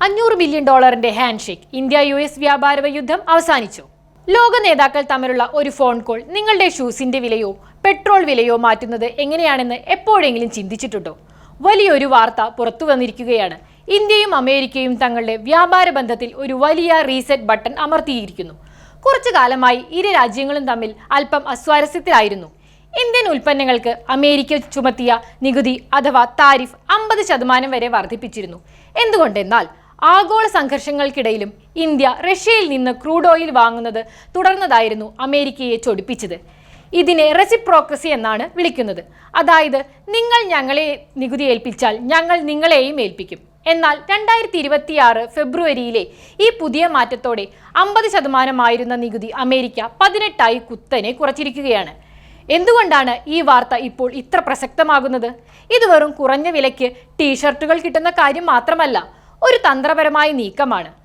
$500 billion handshake. ഇന്ത്യ-US വ്യാപാര യുദ്ധം അവസാനിച്ചു. ലോക നേതാക്കൾ തമ്മിലുള്ള ഒരു ഫോൺ കോൾ നിങ്ങളുടെ ഷൂസിന്റെ വിലയോ പെട്രോൾ വിലയോ മാറ്റുന്നത് എങ്ങനെയാണെന്ന് എപ്പോഴെങ്കിലും ചിന്തിച്ചിട്ടുണ്ടോ? വലിയൊരു വാർത്ത പുറത്തു വന്നിരിക്കുകയാണ്. ഇന്ത്യയും അമേരിക്കയും തങ്ങളുടെ വ്യാപാര ബന്ധത്തിൽ ഒരു വലിയ റീസെറ്റ് ബട്ടൺ അമർത്തിയിരിക്കുന്നു. കുറച്ചു കാലമായി ഇരു രാജ്യങ്ങളും തമ്മിൽ അല്പം അസ്വാരസ്യത്തിലായിരുന്നു. ഇന്ത്യൻ ഉൽപ്പന്നങ്ങൾക്ക് അമേരിക്ക ചുമത്തിയ നികുതി അഥവാ താരിഫ് 50% വരെ വർദ്ധിപ്പിച്ചിരുന്നു. എന്തുകൊണ്ടെന്നാൽ ആഗോള സംഘർഷങ്ങൾക്കിടയിലും ഇന്ത്യ റഷ്യയിൽ നിന്ന് ക്രൂഡ് ഓയിൽ വാങ്ങുന്നത് തുടർന്നതായിരുന്നു അമേരിക്കയെ ചൊടിപ്പിച്ചത്. ഇതിനെ റെസിപ്രോക്രസി എന്നാണ് വിളിക്കുന്നത്. അതായത് നിങ്ങൾ ഞങ്ങളെ നികുതി ഏൽപ്പിച്ചാൽ ഞങ്ങൾ നിങ്ങളെയും ഏൽപ്പിക്കും. എന്നാൽ 2026 ഫെബ്രുവരിയിലെ ഈ പുതിയ മാറ്റത്തോടെ 50% നികുതി അമേരിക്ക 18 കുത്തനെ കുറച്ചിരിക്കുകയാണ്. എന്തുകൊണ്ടാണ് ഈ വാർത്ത ഇപ്പോൾ ഇത്ര പ്രസക്തമാകുന്നത്? ഇത് വെറും കുറഞ്ഞ വിലയ്ക്ക് ടീഷർട്ടുകൾ കിട്ടുന്ന കാര്യം മാത്രമല്ല, ഒരു തന്ത്രപരമായ നീക്കമാണ്.